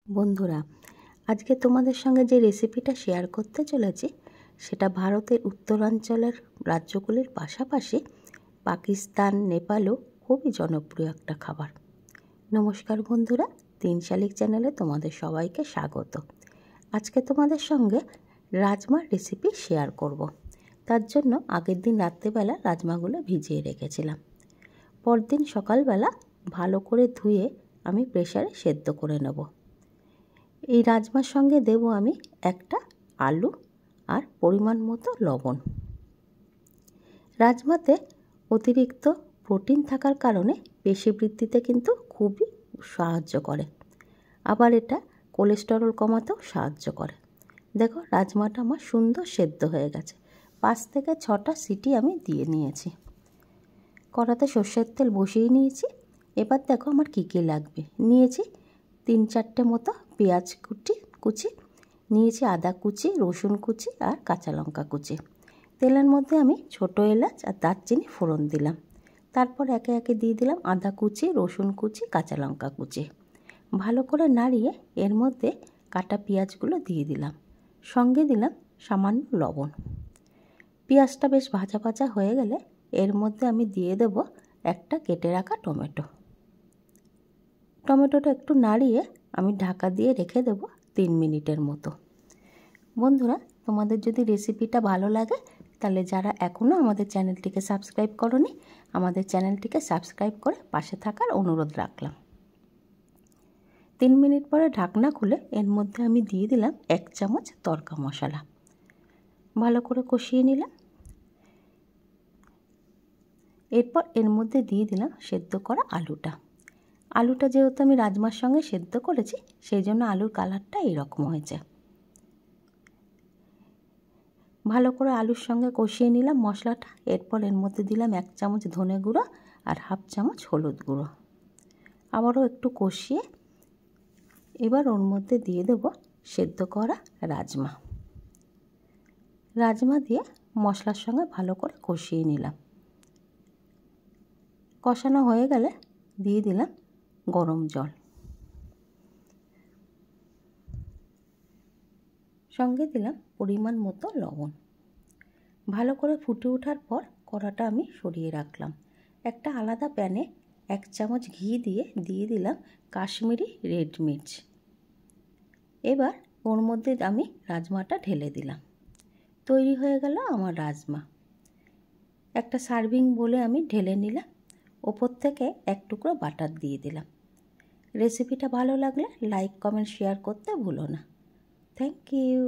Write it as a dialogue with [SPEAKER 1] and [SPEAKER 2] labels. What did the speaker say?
[SPEAKER 1] বন্ধুরা, আজকে তোমাদের সঙ্গে যে রেসিপিটা শেয়ার করতে চলেছি সেটা ভারতের উত্তরাঞ্চলের রাজ্যগুলির পাশাপাশি পাকিস্তান, নেপালও খুবই জনপ্রিয় একটা খাবার। নমস্কার বন্ধুরা, 3 শালিক চ্যানেলে তোমাদের সবাইকে স্বাগত। আজকে তোমাদের সঙ্গে রাজমার রেসিপি শেয়ার করব। তার জন্য আগের দিন রাত্রেবেলা রাজমাগুলো ভিজিয়ে রেখেছিলাম। পরদিন সকালবেলা ভালো করে ধুয়ে আমি প্রেসারে সেদ্ধ করে নেব। এই রাজমার সঙ্গে দেব আমি একটা আলু আর পরিমাণ মতো লবণ। রাজমাতে অতিরিক্ত প্রোটিন থাকার কারণে পেশি বৃদ্ধিতে কিন্তু খুবই সাহায্য করে, আবার এটা কোলেস্টেরল কমাতেও সাহায্য করে। দেখো রাজমাটা আমার সুন্দর সেদ্ধ হয়ে গেছে। 5 থেকে 6টা সিটি আমি দিয়ে নিয়েছি। কড়াতে সর্ষের তেল বসিয়ে নিয়েছি। এবার দেখো আমার কী কী লাগবে। নিয়েছি 3-4টে মতো পেঁয়াজ কুচি, নিয়েছি আদা কুচি, রসুন কুচি আর কাঁচা লঙ্কা কুচি। তেলের মধ্যে আমি ছোটো এলাচ আর দারচিনি ফোড়ন দিলাম। তারপর একে একে দিয়ে দিলাম আদা কুচি, রসুন কুচি, কাঁচা লঙ্কা কুচি। ভালো করে নাড়িয়ে এর মধ্যে কাটা পেঁয়াজগুলো দিয়ে দিলাম, সঙ্গে দিলাম সামান্য লবণ। পেঁয়াজটা বেশ ভাজা ভাজা হয়ে গেলে এর মধ্যে আমি দিয়ে দেব একটা কেটে রাখা টমেটো। টমেটোটা একটু নাড়িয়ে আমি ঢাকা দিয়ে রেখে দেব 3 মিনিটের মতো। বন্ধুরা, তোমাদের যদি রেসিপিটা ভালো লাগে তাহলে যারা এখনও আমাদের চ্যানেলটিকে সাবস্ক্রাইব করোনি, আমাদের চ্যানেলটিকে সাবস্ক্রাইব করে পাশে থাকার অনুরোধ রাখলাম। 3 মিনিট পরে ঢাকনা খুলে এর মধ্যে আমি দিয়ে দিলাম 1 চামচ তড়কা মশলা। ভালো করে কষিয়ে নিলাম। এরপর এর মধ্যে দিয়ে দিলাম সেদ্ধ করা আলুটা। আলুটা যেহেতু আমি রাজমার সঙ্গে সেদ্ধ করেছি সেই জন্য আলুর কালারটা এইরকম হয়েছে। ভালো করে আলুর সঙ্গে কষিয়ে নিলাম মশলাটা। এরপর এর মধ্যে দিলাম 1 চামচ ধনে গুঁড়ো আর 1/2 চামচ হলুদ গুঁড়ো। আবারও একটু কষিয়ে এবার ওর মধ্যে দিয়ে দেব সেদ্ধ করা রাজমা। রাজমা দিয়ে মশলার সঙ্গে ভালো করে কষিয়ে নিলাম। কষানো হয়ে গেলে দিয়ে দিলাম গরম জল, সঙ্গে দিলাম পরিমাণ মতো লবণ। ভালো করে ফুটে ওঠার পর কড়াটা আমি সরিয়ে রাখলাম। একটা আলাদা প্যানে 1 চামচ ঘি দিয়ে দিলাম কাশ্মীরি রেড মির্চ। এবার ওর মধ্যে আমি রাজমাটা ঢেলে দিলাম। তৈরি হয়ে গেল আমার রাজমা। একটা সার্ভিং বলে আমি ঢেলে নিলাম। ওপর থেকে 1 টুকরো বাটার দিয়ে দিলাম। রেসিপিটা ভালো লাগলে লাইক, কমেন্ট, শেয়ার করতে ভুলো না। Thank you.